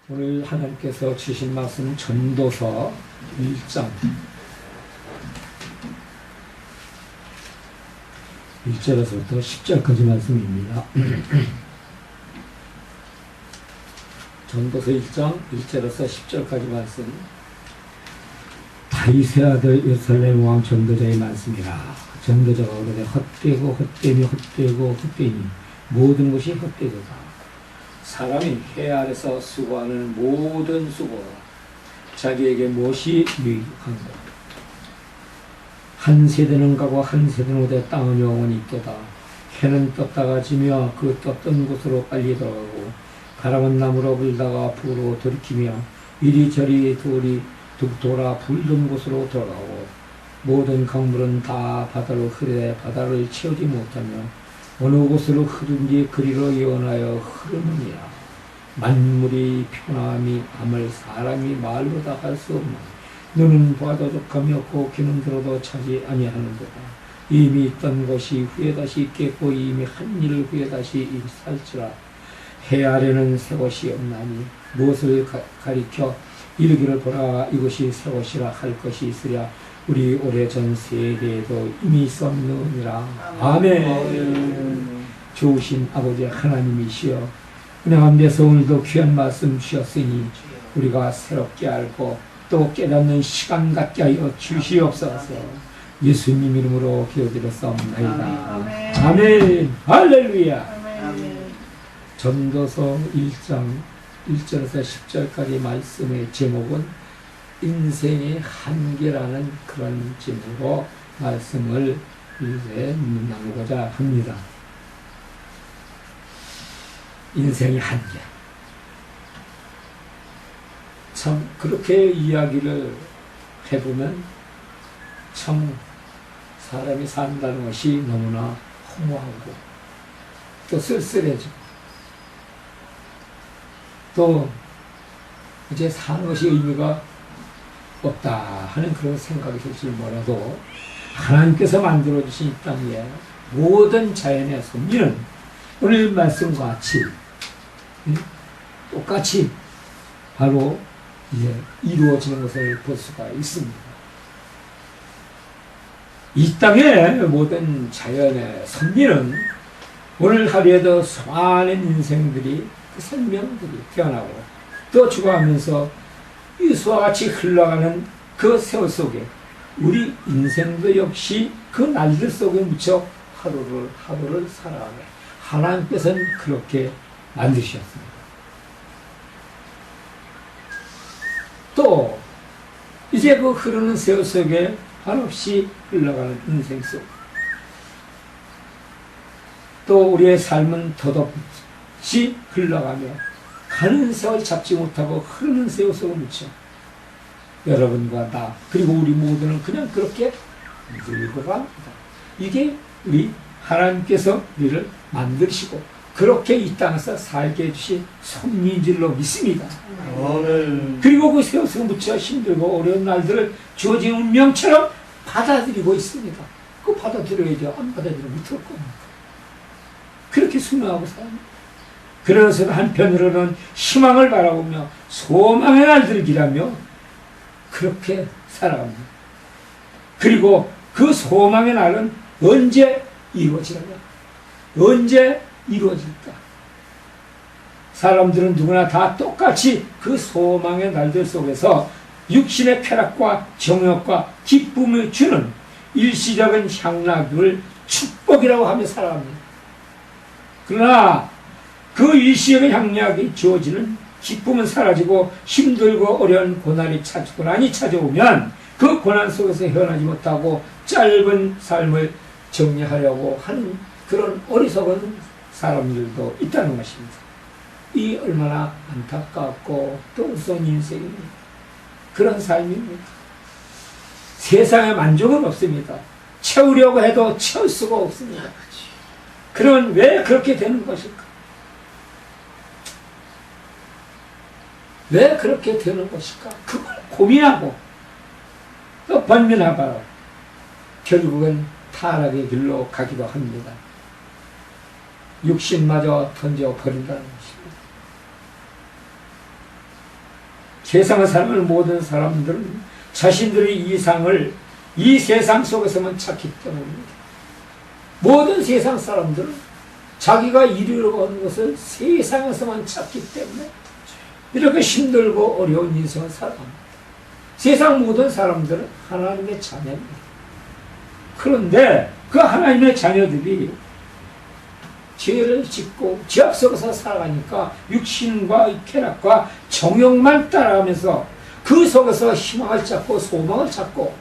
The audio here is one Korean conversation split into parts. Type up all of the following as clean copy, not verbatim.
오늘 하나님께서 주신 말씀은 전도서 1장 1절에서부터 10절까지 말씀입니다. 전도서 1장 1절에서 10절까지 말씀. 다윗의 아들 예루살렘 왕 전도자의 말씀이라. 전도자가 오르되 헛되고 헛되며 헛되고 헛되니 모든 것이 헛되도다. 사람이 해 아래서 수고하는 모든 수고가 자기에게 무엇이 유익한가. 한 세대는 가고 한 세대는 오되 땅은 영원히 있도다. 해는 떴다가 지며 그 떴던 곳으로 빨리 돌아가고 바람은 나무로 불다가 불로 돌이키며 이리저리 돌아 불던 곳으로 돌아가고 모든 강물은 다 바다로 흐르되 바다를 채우지 못하며 어느 곳으로 흐른지 그리로 예언하여 흐르느니라. 만물이 피곤함이 암을 사람이 말로 다 할 수 없나. 눈은 봐도 족함이 없고 귀는 들어도 차지 아니하는도다. 이미 있던 것이 후에 다시 있겠고 이미 한 일을 후에 다시 일살지라. 해 아래는 새 것이 없나니 무엇을 가리켜 이르기를 보라 이것이 새 것이라 할 것이 있으랴. 우리 오래전 세대에도 이미 있었느니라. 아멘. 좋으신 아버지 하나님이시여, 은혜 가운데서 오늘도 귀한 말씀 주셨으니 우리가 새롭게 알고 또 깨닫는 시간 갖게 하여 주시옵소서. 예수님 이름으로 기도드렸사옵나이다. 아멘. 할렐루야. 아멘. 전도서 1장 1절에서 10절까지 말씀의 제목은 인생의 한계라는 그런 제목으로 말씀을 이제 나누고자 합니다. 인생의 한계. 참 그렇게 이야기를 해보면 참 사람이 산다는 것이 너무나 허무하고 또 쓸쓸해지고 또 이제 사는 것이 의미가 없다 하는 그런 생각이 들지 뭐라도 하나님께서 만들어주신 이 땅에 모든 자연의 섭리는 오늘 말씀과 같이 똑같이 바로 이제 이루어지는 것을 볼 수가 있습니다. 이 땅의 모든 자연의 섭리는 오늘 하루에도 수많은 인생들이 그 생명들이 태어나고 또 죽어가면서 이수와 같이 흘러가는 그 세월 속에 우리 인생도 역시 그 날들 속에 묻혀 하루를 살아가게 하나님께서는 그렇게 만드셨습니다. 또 이제 그 흐르는 세월 속에 한없이 흘러가는 인생 속 또 우리의 삶은 덧없이 흘러가며 가는 세월 잡지 못하고 흐르는 세월 속에 묻혀 여러분과 나 그리고 우리 모두는 그냥 그렇게 늙어 갑니다. 이게 우리 하나님께서 우리를 만드시고 그렇게 이 땅에서 살게 해주신 섭리인 줄로 믿습니다. 그리고 그 세월 속에 묻혀 힘들고 어려운 날들을 주어진 운명처럼 받아들이고 있습니다. 그거 받아들여야죠. 안 받아들이면 어떡할 겁니까? 그렇게 순응하고 삽니다. 그래서 한편으로는 희망을 바라보며 소망의 날들을 기다며 그렇게 살아갑니다. 그리고 그 소망의 날은 언제 이루어지느냐? 언제 이루어질까? 사람들은 누구나 다 똑같이 그 소망의 날들 속에서 육신의 쾌락과 정욕과 기쁨을 주는 일시적인 향락을 축복이라고 하며 살아갑니다. 그러나 그 일시적인 향락이 주어지는 기쁨은 사라지고 힘들고 어려운 고난이 찾아오면 그 고난 속에서 헤어나지 못하고 짧은 삶을 정리하려고 하는 그런 어리석은 사람들도 있다는 것입니다. 이 얼마나 안타깝고 또 우스운 인생입니다. 그런 삶입니다. 세상에 만족은 없습니다. 채우려고 해도 채울 수가 없습니다. 그러면 왜 그렇게 되는 것일까? 왜 그렇게 되는 것일까? 그걸 고민하고 또 번민하고 결국은 타락의 길로 가기도 합니다. 육신마저 던져버린다는 것입니다. 세상을 살아가는 모든 사람들은 자신들의 이상을 이 세상 속에서만 찾기 때문입니다. 모든 세상 사람들은 자기가 이루려고 하는 것을 세상에서만 찾기 때문에 이렇게 힘들고 어려운 인생을 살아갑니다. 세상 모든 사람들은 하나님의 자녀입니다. 그런데 그 하나님의 자녀들이 죄를 짓고 죄악 속에서 살아가니까 육신과 쾌락과 정욕만 따라가면서 그 속에서 희망을 찾고 소망을 찾고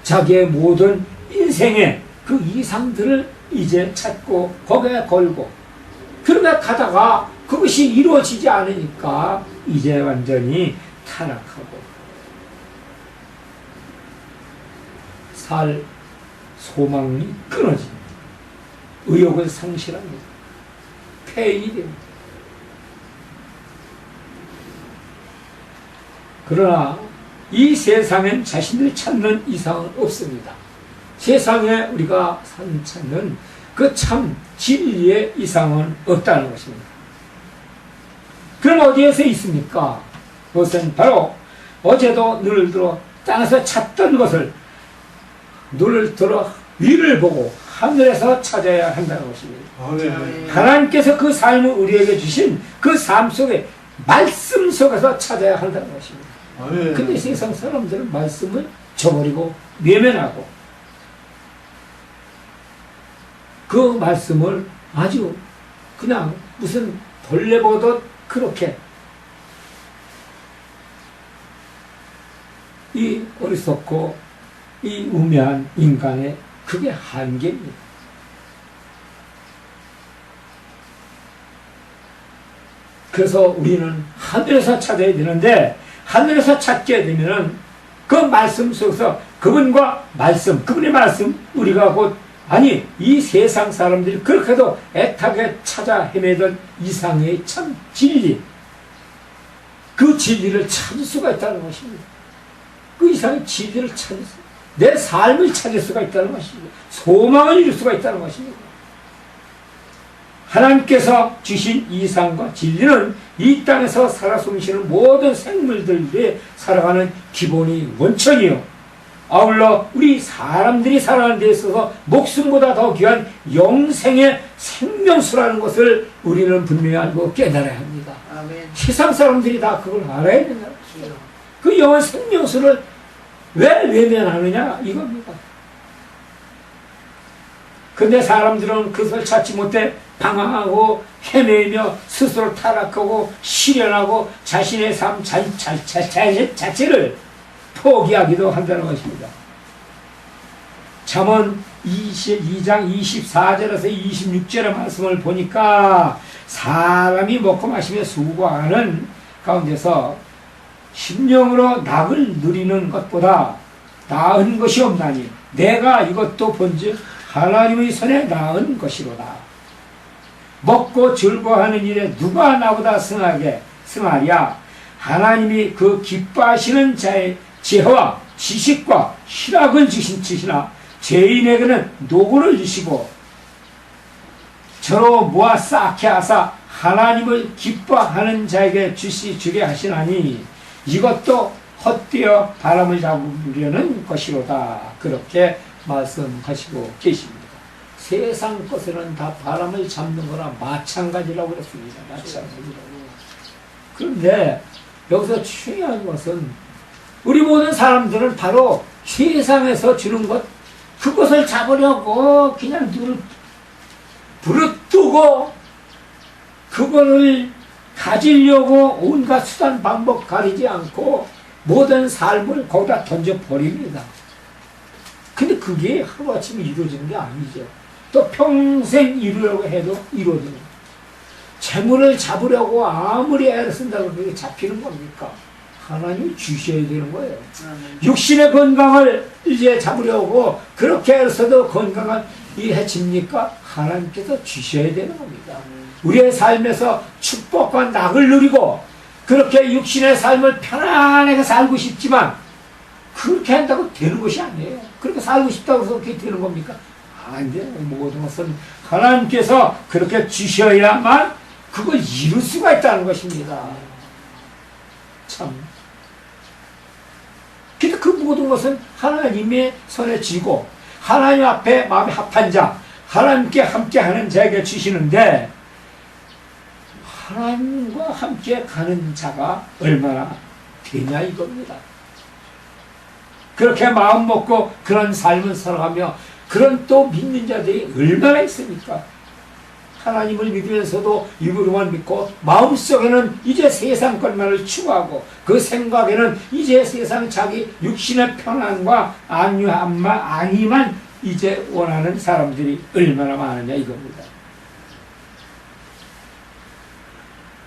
자기의 모든 인생의 그 이상들을 이제 찾고 거기에 걸고 그러다 가다가 그것이 이루어지지 않으니까 이제 완전히 타락하고 살 소망이 끊어집니다. 의욕을 상실합니다. 폐인이 됩니다. 그러나 이 세상엔 자신들이 찾는 이상은 없습니다. 세상에 우리가 찾는 그 참 진리의 이상은 없다는 것입니다. 그럼 어디에서 있습니까? 그것은 바로 어제도 눈을 들어 땅에서 찾던 것을 눈을 들어 위를 보고 하늘에서 찾아야 한다는 것입니다. 아멘. 하나님께서 그 삶을 우리에게 주신 그 삶 속에 말씀 속에서 찾아야 한다는 것입니다. 아멘. 근데 세상 사람들은 말씀을 저버리고 외면하고 그 말씀을 아주 그냥 무슨 벌레 보듯 그렇게 이 어리석고 이 우매한 인간의 그게 한계입니다. 그래서 우리는 하늘에서 찾아야 되는데 하늘에서 찾게 되면은 그 말씀 속에서 그분과 말씀, 그분의 말씀 우리가 곧 아니 이 세상 사람들이 그렇게도 애타게 찾아 헤매던 이상의 참 진리 그 진리를 찾을 수가 있다는 것입니다. 그 이상의 진리를 찾을 수 내 삶을 찾을 수가 있다는 것입니다. 소망을 이룰 수가 있다는 것입니다. 하나님께서 주신 이상과 진리는 이 땅에서 살아 숨쉬는 모든 생물들이 살아가는 기본이 원천이요. 아울러 우리 사람들이 살아가는 데 있어서 목숨보다 더 귀한 영생의 생명수라는 것을 우리는 분명히 알고 깨달아야 합니다. 아멘. 세상 사람들이 다 그걸 알아야 된다. 그 영원 생명수를 왜 외면하느냐 이겁니다. 근데 사람들은 그것을 찾지 못해 방황하고 헤매며 스스로 타락하고 실현하고 자신의 삶 자체를 포기하기도 한다는 것입니다. 잠언 22장 24절에서 26절의 말씀을 보니까 사람이 먹고 마시며 수고하는 가운데서 심령으로 낙을 누리는 것보다 나은 것이 없나니 내가 이것도 본즉 하나님의 손에 나은 것이로다. 먹고 즐거워하는 일에 누가 나보다 승하랴. 하나님이 그 기뻐하시는 자의 지혜와 지식과 희락을 주시나 죄인에게는 노고를 주시고 저로 모아 쌓게 하사 하나님을 기뻐하는 자에게 주게 하시나니 이것도 헛되어 바람을 잡으려는 것이로다. 그렇게 말씀하시고 계십니다. 세상 것에는 다 바람을 잡는 거나 마찬가지라고 그랬습니다. 마찬가지라고. 그런데 여기서 중요한 것은 우리 모든 사람들은 바로 세상에서 주는 것 그것을 잡으려고 그냥 눈을 부릅뜨고 그거를 가지려고 온갖 수단 방법 가리지 않고 모든 삶을 거기다 던져버립니다. 근데 그게 하루아침에 이루어지는 게 아니죠. 또 평생 이루려고 해도 이루어지는 거예요. 재물을 잡으려고 아무리 애를 쓴다고 그게 잡히는 겁니까? 하나님이 주셔야 되는 거예요. 육신의 건강을 이제 잡으려고 그렇게 애를 써도 건강을 해집니까? 하나님께서 주셔야 되는 겁니다. 우리의 삶에서 축복과 낙을 누리고 그렇게 육신의 삶을 편안하게 살고 싶지만 그렇게 한다고 되는 것이 아니에요. 그렇게 살고 싶다고 해서 그렇게 되는 겁니까? 안 돼요. 모든 것은 하나님께서 그렇게 주셔야만 그걸 이룰 수가 있다는 것입니다. 참. 근데 그 모든 것은 하나님의 손에 쥐고 하나님 앞에 마음이 합한 자, 하나님께 함께하는 자에게 주시는데 하나님과 함께 가는 자가 얼마나 되냐 이겁니다. 그렇게 마음 먹고 그런 삶을 살아가며 그런 또 믿는 자들이 얼마나 있습니까? 하나님을 믿으면서도 입으로만 믿고 마음속에는 이제 세상 것만을 추구하고 그 생각에는 이제 세상 자기 육신의 편안과 안위만 이제 원하는 사람들이 얼마나 많으냐 이겁니다.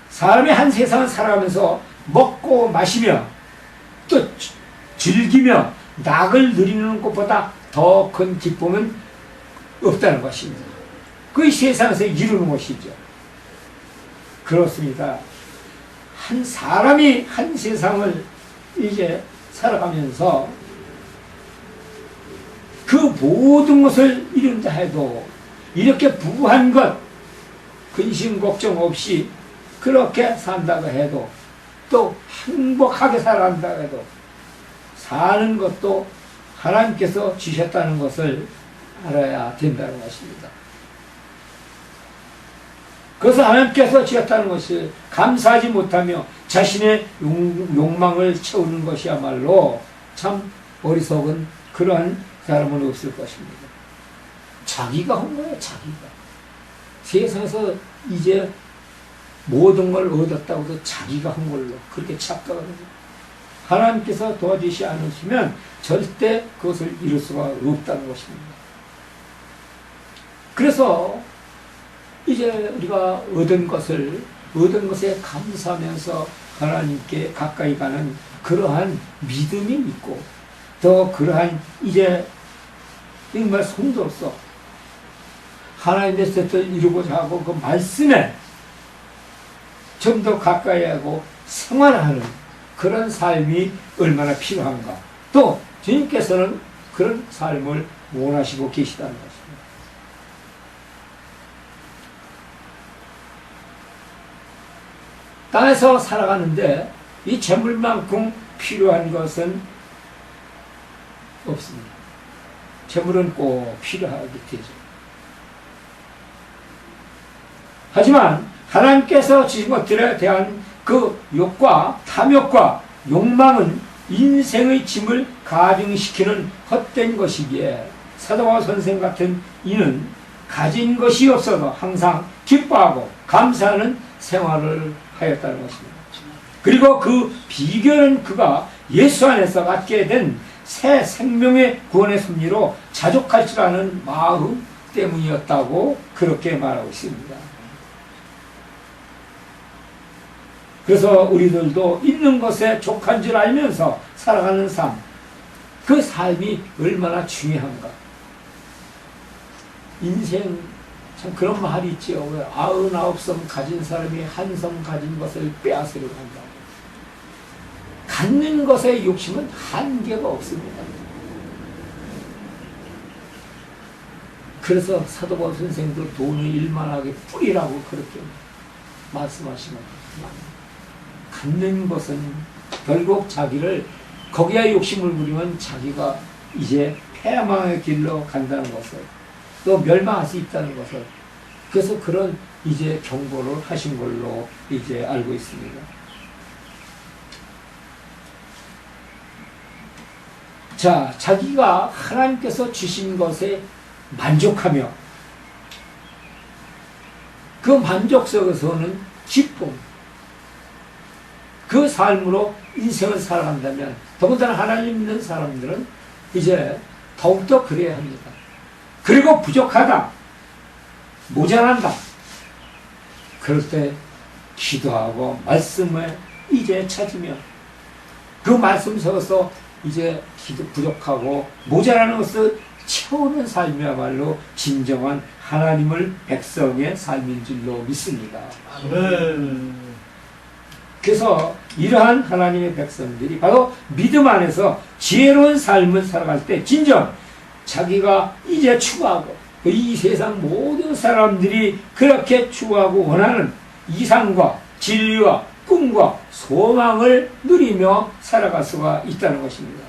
사람이 한 세상을 살아가면서 먹고 마시며 또 즐기며 낙을 누리는 것보다 더 큰 기쁨은 없다는 것입니다. 그 세상에서 이루는 것이죠. 그렇습니다. 한 사람이 한 세상을 이제 살아가면서 그 모든 것을 이룬다 해도 이렇게 부한 것 근심 걱정 없이 그렇게 산다고 해도 또 행복하게 살아간다 해도 사는 것도 하나님께서 주셨다는 것을 알아야 된다는 것입니다. 그래서 하나님께서 주셨다는 것을 감사하지 못하며 자신의 욕망을 채우는 것이야말로 참 어리석은 그러한 사람은 없을 것입니다. 자기가 한 거예요, 자기가. 세상에서 이제 모든 걸 얻었다고 해서 자기가 한 걸로 그렇게 착각하는 하나님께서 도와주시지 않으시면 절대 그것을 이룰 수가 없다는 것입니다. 그래서 이제 우리가 얻은 것에 감사하면서 하나님께 가까이 가는 그러한 믿음이 있고 더 그러한 이제 정말 성도로서 하나님의 뜻을 이루고자 하고 그 말씀에 좀 더 가까이 하고 생활하는 그런 삶이 얼마나 필요한가. 또 주님께서는 그런 삶을 원하시고 계시다는 것입니다. 땅에서 살아가는데 이 재물만큼 필요한 것은 없습니다. 재물은 꼭 필요하게 되죠. 하지만 하나님께서 주신 것들에 대한 그 욕과 탐욕과 욕망은 인생의 짐을 가중시키는 헛된 것이기에 사도바울 선생 같은 이는 가진 것이 없어도 항상 기뻐하고 감사하는 생활을 하였다는 것입니다. 그리고 그 비결은 그가 예수 안에서 갖게 된 새 생명의 구원의 섭리로 자족할 줄 아는 마음 때문이었다고 그렇게 말하고 있습니다. 그래서 우리들도 있는 것에 족한 줄 알면서 살아가는 삶, 그 삶이 얼마나 중요한가. 인생 참 그런 말이 있죠. 왜 99섬 가진 사람이 한 섬 가진 것을 빼앗으려고 한다. 갖는 것의 욕심은 한계가 없습니다. 그래서 사도바울 선생도 돈을 일만하게 뿌리라고 그렇게 말씀하시는 거예요. 갖는 것은 결국 자기를 거기에 욕심을 부리면 자기가 이제 패망의 길로 간다는 것을 또 멸망할 수 있다는 것을 그래서 그런 이제 경고를 하신 걸로 이제 알고 있습니다. 자, 자기가 하나님께서 주신 것에 만족하며 그 만족 속에서는 기쁨, 그 삶으로 인생을 살아간다면 더군다나 하나님 믿는 사람들은 이제 더욱더 그래야 합니다. 그리고 부족하다, 모자란다. 그럴 때 기도하고 말씀을 이제 찾으며 그 말씀 속에서 이제 기도 부족하고 모자라는 것을 채우는 삶이야말로 진정한 하나님을 백성의 삶인 줄로 믿습니다. 아멘. 그래서 이러한 하나님의 백성들이 바로 믿음 안에서 지혜로운 삶을 살아갈 때 진정 자기가 이제 추구하고 이 세상 모든 사람들이 그렇게 추구하고 원하는 이상과 진리와 꿈과 소망을 누리며 살아갈 수가 있다는 것입니다.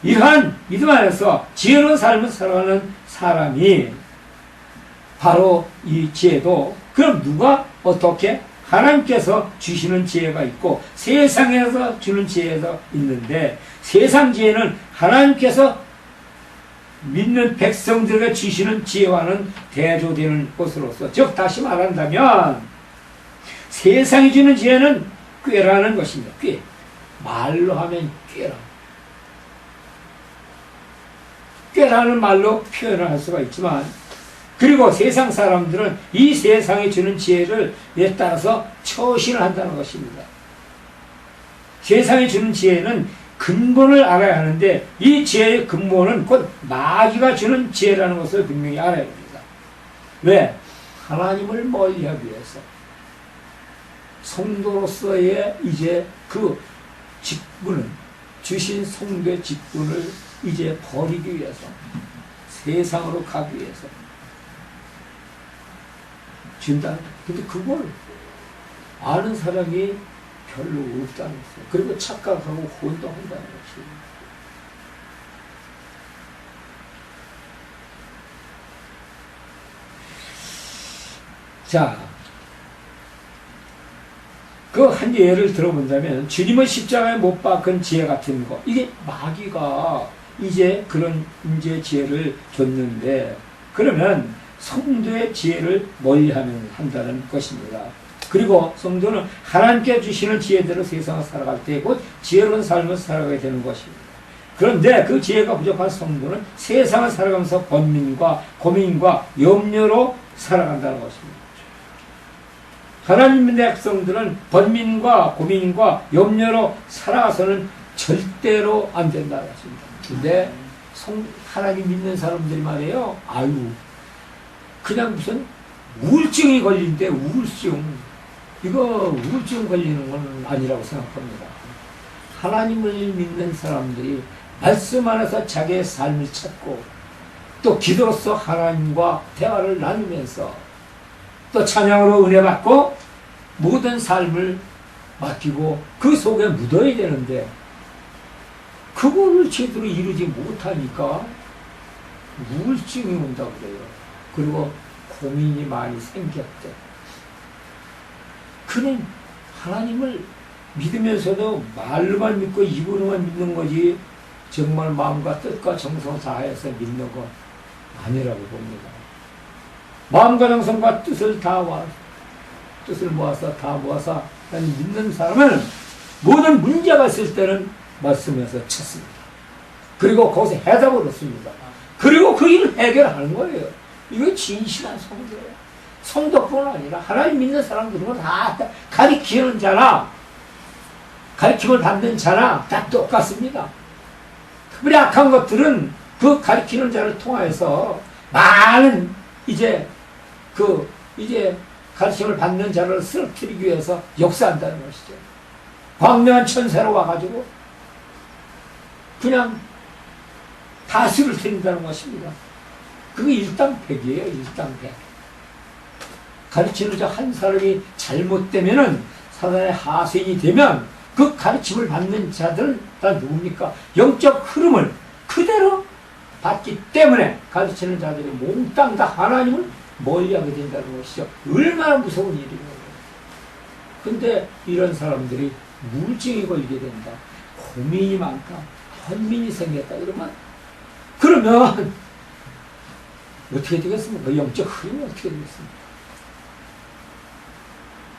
이러한 믿음 안에서 지혜로운 삶을 살아가는 사람이 바로 이 지혜도, 그럼 누가 어떻게? 하나님께서 주시는 지혜가 있고 세상에서 주는 지혜가 있는데, 세상 지혜는 하나님께서 믿는 백성들에게 주시는 지혜와는 대조되는 것으로서, 즉 다시 말한다면 세상이 주는 지혜는 꾀라는 것입니다. 꾀. 말로 하면 꾀라. 꾀라는 말로 표현을 할 수가 있지만, 그리고 세상 사람들은 이 세상이 주는 지혜를 에 따라서 처신을 한다는 것입니다. 세상이 주는 지혜는 근본을 알아야 하는데, 이 지혜의 근본은 곧 마귀가 주는 지혜라는 것을 분명히 알아야 합니다. 왜? 하나님을 멀리하기 위해서. 성도로서의 이제 그 직분은, 주신 성도의 직분을 이제 버리기 위해서, 세상으로 가기 위해서 준다. 근데 그걸 아는 사람이 별로 없다는 거죠. 그리고 착각하고 혼동한다는 거죠. 자, 그 한 예를 들어본다면, 주님은 십자가에 못 박은 지혜 같은 거, 이게 마귀가 이제 그런 이제 지혜를 줬는데, 그러면 성도의 지혜를 멀리하면 한다는 것입니다. 그리고 성도는 하나님께 주시는 지혜대로 세상을 살아갈 때 곧 지혜로운 삶을 살아가게 되는 것입니다. 그런데 그 지혜가 부족한 성도는 세상을 살아가면서 번민과 고민과 염려로 살아간다는 것입니다. 하나님의 백성들은 번민과 고민과 염려로 살아가서는 절대로 안 된다는 것입니다. 근데 하나님 믿는 사람들이 말이에요, 아유, 그냥 무슨 우울증이 걸린데, 우울증. 이거 우울증 걸리는 건 아니라고 생각합니다. 하나님을 믿는 사람들이 말씀 안에서 자기의 삶을 찾고, 또 기도로서 하나님과 대화를 나누면서, 또 찬양으로 은혜 받고 모든 삶을 맡기고 그 속에 묻어야 되는데, 그거를 제대로 이루지 못하니까 우울증이 온다고 그래요. 그리고 고민이 많이 생겼대. 그는 하나님을 믿으면서도 말로만 믿고 입으로만 믿는 거지, 정말 마음과 뜻과 정성 다해서 믿는 건 아니라고 봅니다. 마음과 정성과 뜻을 뜻을 모아서 다 모아서 하나님 믿는 사람은 모든 문제가 있을 때는 말씀에서 찾습니다. 그리고 거기서 해답을 얻습니다. 그리고 그 일을 해결하는 거예요. 이거 진실한 성도예요. 성도뿐 아니라 하나님 믿는 사람들은 다 가르치는 자나 가르침을 받는 자나 다 똑같습니다. 특별히 악한 것들은 그 가르치는 자를 통해서 많은 이제 가르침을 받는 자를 쓰러뜨리기 위해서 역사한다는 것이죠. 광명한 천사로 와가지고 그냥 다 쓰러뜨린다는 것입니다. 그게 일당백이에요. 일당백. 가르치는 자 한 사람이 잘못되면은 사단의 하수인이 되면 그 가르침을 받는 자들은 다 누굽니까? 영적 흐름을 그대로 받기 때문에 가르치는 자들이 몽땅 다 하나님을 멀리하게 된다는 것이죠. 얼마나 무서운 일이에요. 근데 이런 사람들이 우울증이 걸리게 된다, 고민이 많다, 헌민이 생겼다 그러면 어떻게 되겠습니까? 영적 흐름이 어떻게 되겠습니까?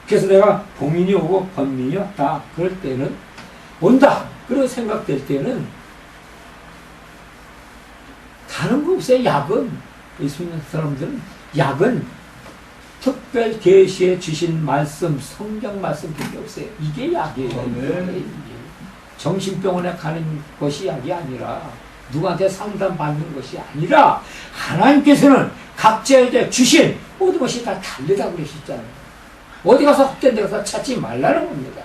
그래서 내가 고민이 오고 번민이 왔다, 그럴 때는 온다 그런 생각될 때는 다른 거 없어요. 약은, 예수 믿는 사람들은 약은 특별 계시에 주신 말씀, 성경 말씀밖에 없어요. 이게 약이에요. 정신병원에 가는 것이 약이 아니라, 누구한테 상담받는 것이 아니라, 하나님께서는 각자에게 주신 모든 것이 다 다르다고 그러셨잖아요. 어디 가서 헛된 데 가서 찾지 말라는 겁니다.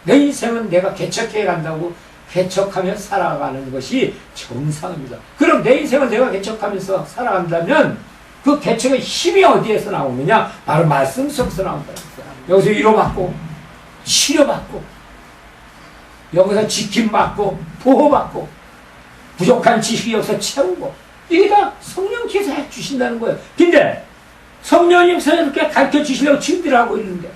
내 인생은 내가 개척해 간다고 개척하며 살아가는 것이 정상입니다. 그럼 내 인생은 내가 개척하면서 살아간다면 그 개척의 힘이 어디에서 나오느냐? 바로 말씀 속에서 나온다는 거예요. 여기서 위로받고, 치료받고 여기서 지킴받고 보호받고 부족한 지식이 여기서 채우고 이게 다 성령께서 해주신다는 거예요. 근데 성령님께서 이렇게 가르쳐 주시려고 준비를 하고 있는데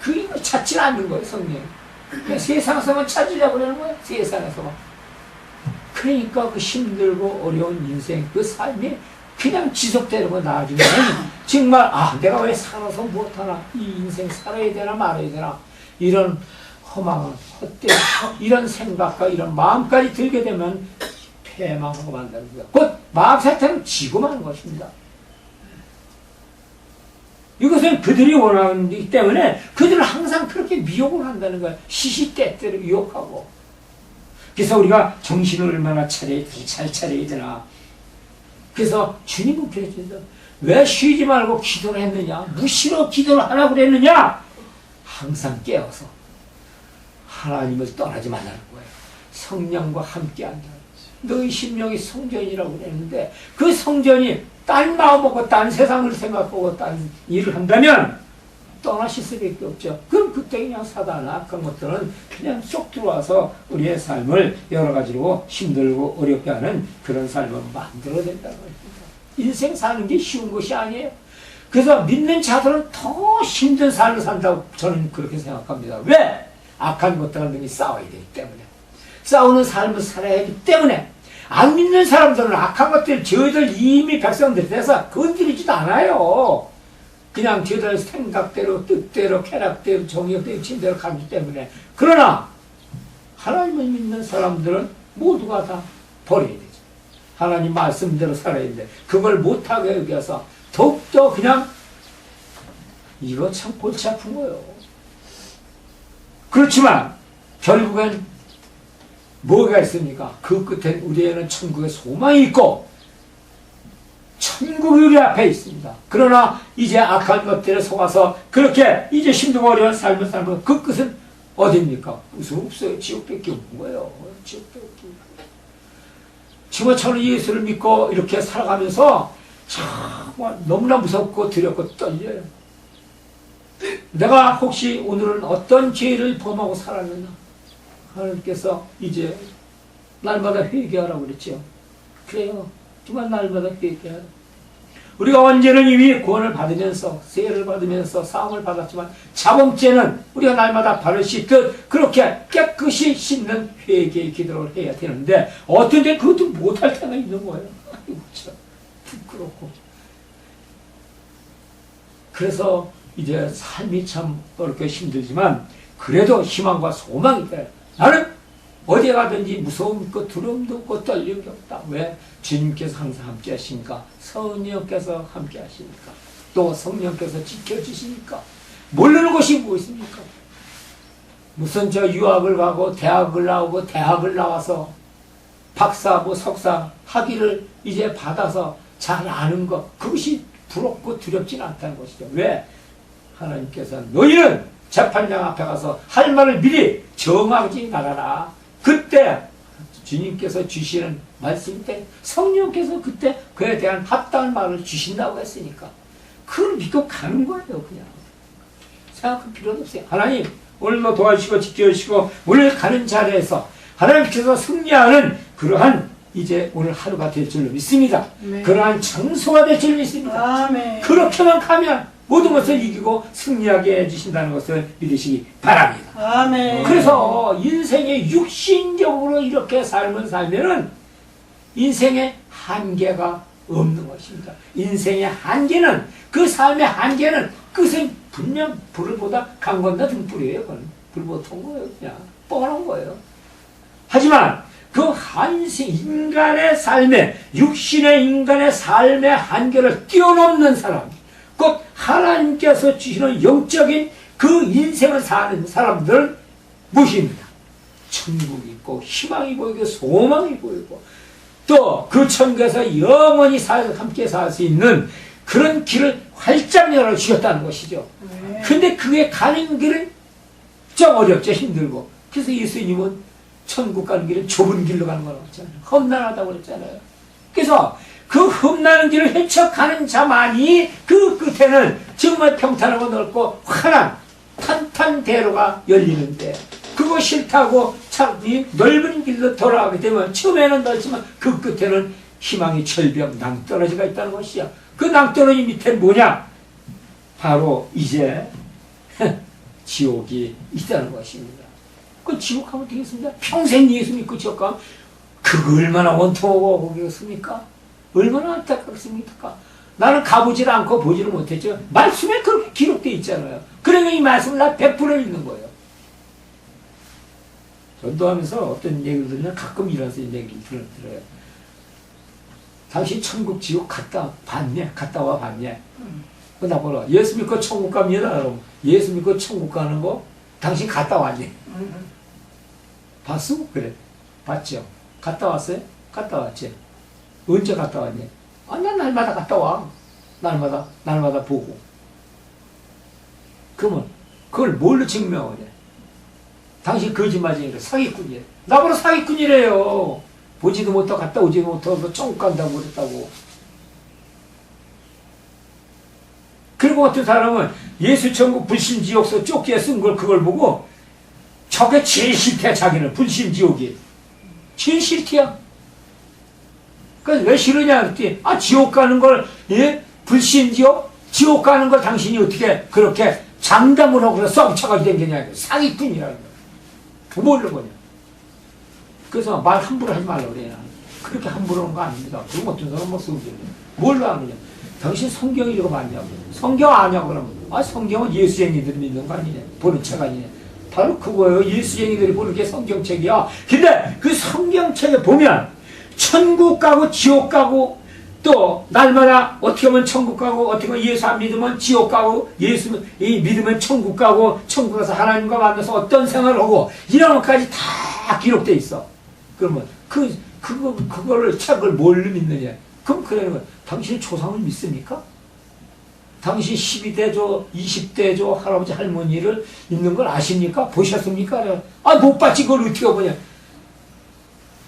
그거 찾지 않는 거예요. 성령이 그냥 세상에서만 찾으려고 그러는 거예요. 세상에서만. 그러니까 그 힘들고 어려운 인생 그 삶이 그냥 지속되는 거 나중에는 정말 내가 왜 살아서 못하나 이 인생 살아야 되나 말아야 되나 이런 허망한 헛된 이런 생각과 이런 마음까지 들게 되면 패망하고 만다는 거예요. 곧 마음 상태는 지고 마는 것입니다. 이것은 그들이 원하는 것이기 때문에 그들은 항상 그렇게 미혹을 한다는 거예요. 시시때때로 유혹하고. 그래서 우리가 정신을 얼마나 잘 차려야 되나. 그래서 주님은 그랬죠. 왜 쉬지 말고 기도를 했느냐? 무시로 기도를 하라고 그랬느냐? 항상 깨어서 하나님을 떠나지 말라는 거예요. 성령과 함께 한다. 너희 심령이 성전이라고 그랬는데 그 성전이 딴 마음 먹고 딴 세상을 생각하고 딴 일을 한다면 떠나실 수밖에 없죠. 그럼 그때 그냥 사단 악한 것들은 그냥 쏙 들어와서 우리의 삶을 여러 가지로 힘들고 어렵게 하는 그런 삶을 만들어야 된다는 것입니다. 인생 사는 게 쉬운 것이 아니에요. 그래서 믿는 자들은 더 힘든 삶을 산다고 저는 그렇게 생각합니다. 왜? 악한 것들과 능히 싸워야 되기 때문에. 싸우는 삶을 살아야 하기 때문에. 안 믿는 사람들은 악한 것들 저희들 이미 백성들이 돼서 건드리지도 않아요. 그냥 저희들 생각대로 뜻대로 쾌락대로 정욕대로 침대로 가기 때문에. 그러나 하나님을 믿는 사람들은 모두가 다 버려야 되죠. 하나님 말씀대로 살아야 되는데 그걸 못하게 여겨서 더욱더 그냥 이거 참 골치 아픈 거예요. 그렇지만 결국엔 뭐가 있습니까? 그 끝엔 우리에는 천국의 소망이 있고 천국이 우리 앞에 있습니다. 그러나 이제 악한 것들에 속아서 그렇게 이제 힘들고 어려운 삶을 살면 그 끝은 어디입니까? 무슨 없어요. 지옥밖에 없는 거예요. 지옥밖에 없는 거예요. 지금 저는 예수를 믿고 이렇게 살아가면서 정말 너무나 무섭고 두렵고 떨려요. 내가 혹시 오늘은 어떤 죄를 범하고 살았느냐? 하나님께서 이제 날마다 회개하라고 그랬죠. 그래요. 정말 날마다 회개하라. 우리가 언제는 이미 구원을 받으면서 세례를 받으면서 사함을 받았지만 자범죄는 우리가 날마다 발을 씻듯 그렇게 깨끗이 씻는 회개의 기도를 해야 되는데 어떤 데 그것도 못할 때가 있는 거예요. 아이고 참 부끄럽고. 그래서 이제 삶이 참 어렵게 힘들지만 그래도 희망과 소망이 있다. 나는 어디에 가든지 무서움 없고 두려움도 없고 떨림도 없다. 왜? 주님께서 항상 함께 하시니까. 성령께서 함께 하시니까. 또 성령께서 지켜주시니까. 모르는 것이 무엇입니까? 무슨 유학을 가고 대학을 나오고 대학을 나와서 박사 석사 학위를 이제 받아서 잘 아는 것. 그것이 부럽고 두렵지는 않다는 것이죠. 왜? 하나님께서 너희는 재판장 앞에 가서 할 말을 미리 정하지 말아라. 그때 주님께서 주시는 말씀인데 성령께서 그때 그에 대한 합당한 말을 주신다고 했으니까 그걸 믿고 가는 거예요. 그냥 생각할 필요도 없어요. 하나님 오늘도 도와주시고 지켜주시고 오늘 가는 자리에서 하나님께서 승리하는 그러한 이제 오늘 하루가 될 줄로 믿습니다. 네. 그러한 장소가 될 줄로 믿습니다. 아멘. 그렇게만 가면 모든 것을 이기고 승리하게 해주신다는 것을 믿으시기 바랍니다. 아멘. 그래서 인생의 육신적으로 이렇게 삶을 살면은 인생의 한계가 없는 것입니다. 인생의 한계는 그 삶의 한계는 끝은 분명 불보다 강건다 등불이에요. 그건 불보다 통 거예요. 그냥 뻔한 거예요. 하지만 그 인간의 삶의 육신의 인간의 삶의 한계를 뛰어넘는 사람 곧 하나님께서 주시는 영적인 그 인생을 사는 사람들은 무엇입니다? 천국이 있고 희망이 보이고 소망이 보이고 또 그 천국에서 영원히 함께 살 수 있는 그런 길을 활짝 열어주셨다는 것이죠. 근데 그게 가는 길은 좀 어렵죠. 힘들고. 그래서 예수님은 천국 가는 길은 좁은 길로 가는 거라고 했잖아요. 험난하다고 그랬잖아요. 그래서 그 험난한 길을 헤쳐가는 자만이 그 끝에는 정말 평탄하고 넓고 환한 탄탄대로가 열리는데 그거 싫다고 참 이 넓은 길로 돌아가게 되면 처음에는 넓지만 그 끝에는 희망의 철벽 낭떠러지가 있다는 것이야. 그 낭떠러지 밑에 뭐냐? 바로 이제 지옥이 있다는 것입니다. 그 지옥 가면 되겠습니까? 평생 예수 믿고 지옥 가면 그거 얼마나 원통하고 그러겠습니까? 얼마나 안타깝습니까? 나는 가보질 않고 보지를 못했죠. 말씀에 그렇게 기록되어 있잖아요. 그러니까 이 말씀을 나 100% 읽는 거예요. 전도하면서 어떤 얘기를 들으면 가끔 이런 얘기를 들어요. 당신 천국 지옥 갔다 봤냐? 갔다 와 봤냐? 나 보라. 예수 믿고 천국 갑니다. 그럼 예수 믿고 천국 가는 거 당신 갔다 왔니? 봤어? 그래. 봤죠. 갔다 왔어요? 갔다 왔지. 언제 갔다 왔니? 아, 난 날마다 갔다 와. 날마다 보고. 그러면 그걸 뭘로 증명하냐? 당신 거짓말쟁이래. 사기꾼이래. 나보다 사기꾼이래요. 보지도 못하고 갔다 오지도 못하고 천국 간다고 그랬다고. 그리고 어떤 사람은 예수 천국 불신지옥서 쪽지에 쓴 걸 그걸 보고 저게 제일 싫대. 자기는 불신지옥이 제일 싫대야. 그래서 왜 싫으냐 그랬더니 아 지옥 가는 걸 예? 불신지옥? 지옥 가는 걸 당신이 어떻게 그렇게 장담을 하고 그래 썩쳐가게 된 게냐. 사기꾼이라는 거야. 뭘로 거냐. 그래서 말 함부로 하지 말라고 그래. 그렇게 함부로 하는 거 아닙니다. 그럼 어떤 사람은 뭐 쓰고 뭘로 하느냐. 당신 성경이 이거 맞냐고. 성경 아냐고 그러면 아 성경은 예수쟁이들이 믿는 거 아니냐. 보는 책 아니냐. 바로 그거예요. 예수쟁이들이 보는 게 성경책이야. 근데 그 성경책에 보면 천국 가고 지옥 가고 또 날마다 어떻게 하면 천국 가고 어떻게 하면 예수 안 믿으면 지옥 가고 예수 믿으면 천국 가고 천국 가서 하나님과 만나서 어떤 생활을 하고 이런 것까지 다 기록되어 있어. 그러면 그거를 책을 뭘로 믿느냐. 그럼 그러면 당신이 조상을 믿습니까? 당신 12대조 20대조 할아버지 할머니를 있는 걸 아십니까? 보셨습니까? 아 못 봤지. 그걸 어떻게 보냐.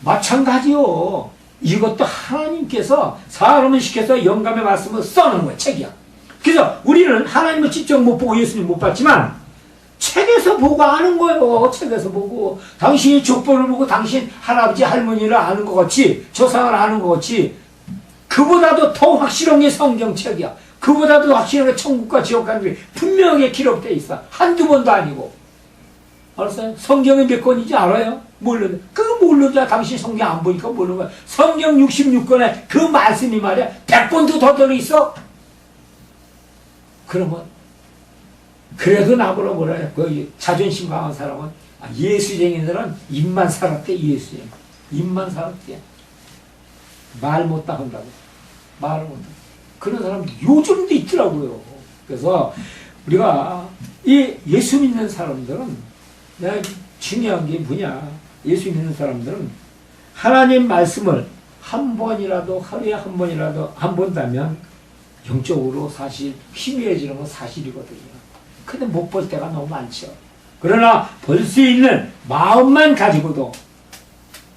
마찬가지요. 이것도 하나님께서 사람을 시켜서 영감의 말씀을 써놓은 거야. 책이야. 그래서 우리는 하나님을 직접 못 보고 예수님 못 봤지만 책에서 보고 아는 거예요. 책에서 보고 당신이 족보를 보고 당신 할아버지 할머니를 아는 것 같이 조상을 아는 것 같이 그보다도 더 확실한 게 성경책이야. 그보다도 확실한 게 천국과 지옥 가는 게 분명하게 기록되어 있어. 한두 번도 아니고. 알았어요? 성경이 몇 권인지 알아요? 모르는. 그거 모르자. 당신 성경 안 보니까 모르는 거야. 성경 66권에 그 말씀이 말이야. 100권도 더 들어있어. 그러면 그래도 나보러 뭐라 해. 그 자존심 강한 사람은 예수쟁이들은 입만 살았대. 예수쟁이. 입만 살았대. 말 못다 한다고. 말을 못다. 그런 사람도 요즘도 있더라고요. 그래서 우리가 이 예수 믿는 사람들은 내가 중요한 게 뭐냐. 예수 믿는 사람들은 하나님 말씀을 한 번이라도 하루에 한 번이라도 안 본다면 영적으로 사실 희미해지는 건 사실이거든요. 근데 못 볼 때가 너무 많죠. 그러나 볼 수 있는 마음만 가지고도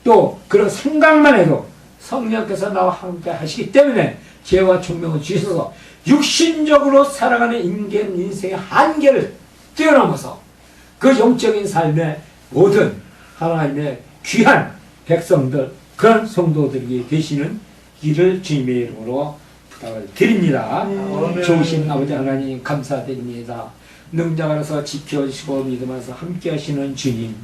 또 그런 생각만 해도 성령께서 나와 함께 하시기 때문에 죄와 총명을 주셔서 육신적으로 살아가는 인생의 한계를 뛰어넘어서 그 영적인 삶의 모든 하나님의 귀한 백성들, 그런 성도들이 되시는 길을 주님의 이름으로 부탁을 드립니다. 좋으신 아버지 하나님 감사드립니다. 능자가라서 지켜주시고 믿으면서 함께 하시는 주님,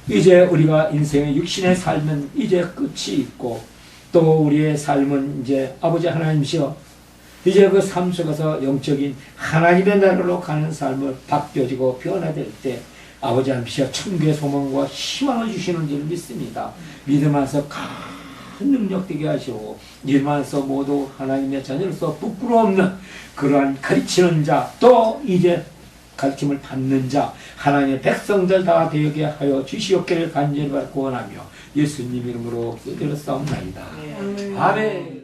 이제 우리가 인생의 육신의 삶은 이제 끝이 있고 또 우리의 삶은 이제 아버지 하나님이시여 이제 그 삶 속에서 영적인 하나님의 나라로 가는 삶을 바뀌어지고 변화될 때 아버지 하나님이시여 천국의 소망과 희망을 주시는 줄 믿습니다. 믿으면서 큰 능력 되게 하시고 믿으면서 모두 하나님의 자녀로서 부끄러움 없는 그러한 가르치는 자, 또 이제 가르침을 받는 자, 하나님의 백성들 다 되게 하여 주시옵기를 간절히 바라고 원하며 예수님 이름으로 기도를 싸움나이다. 아멘.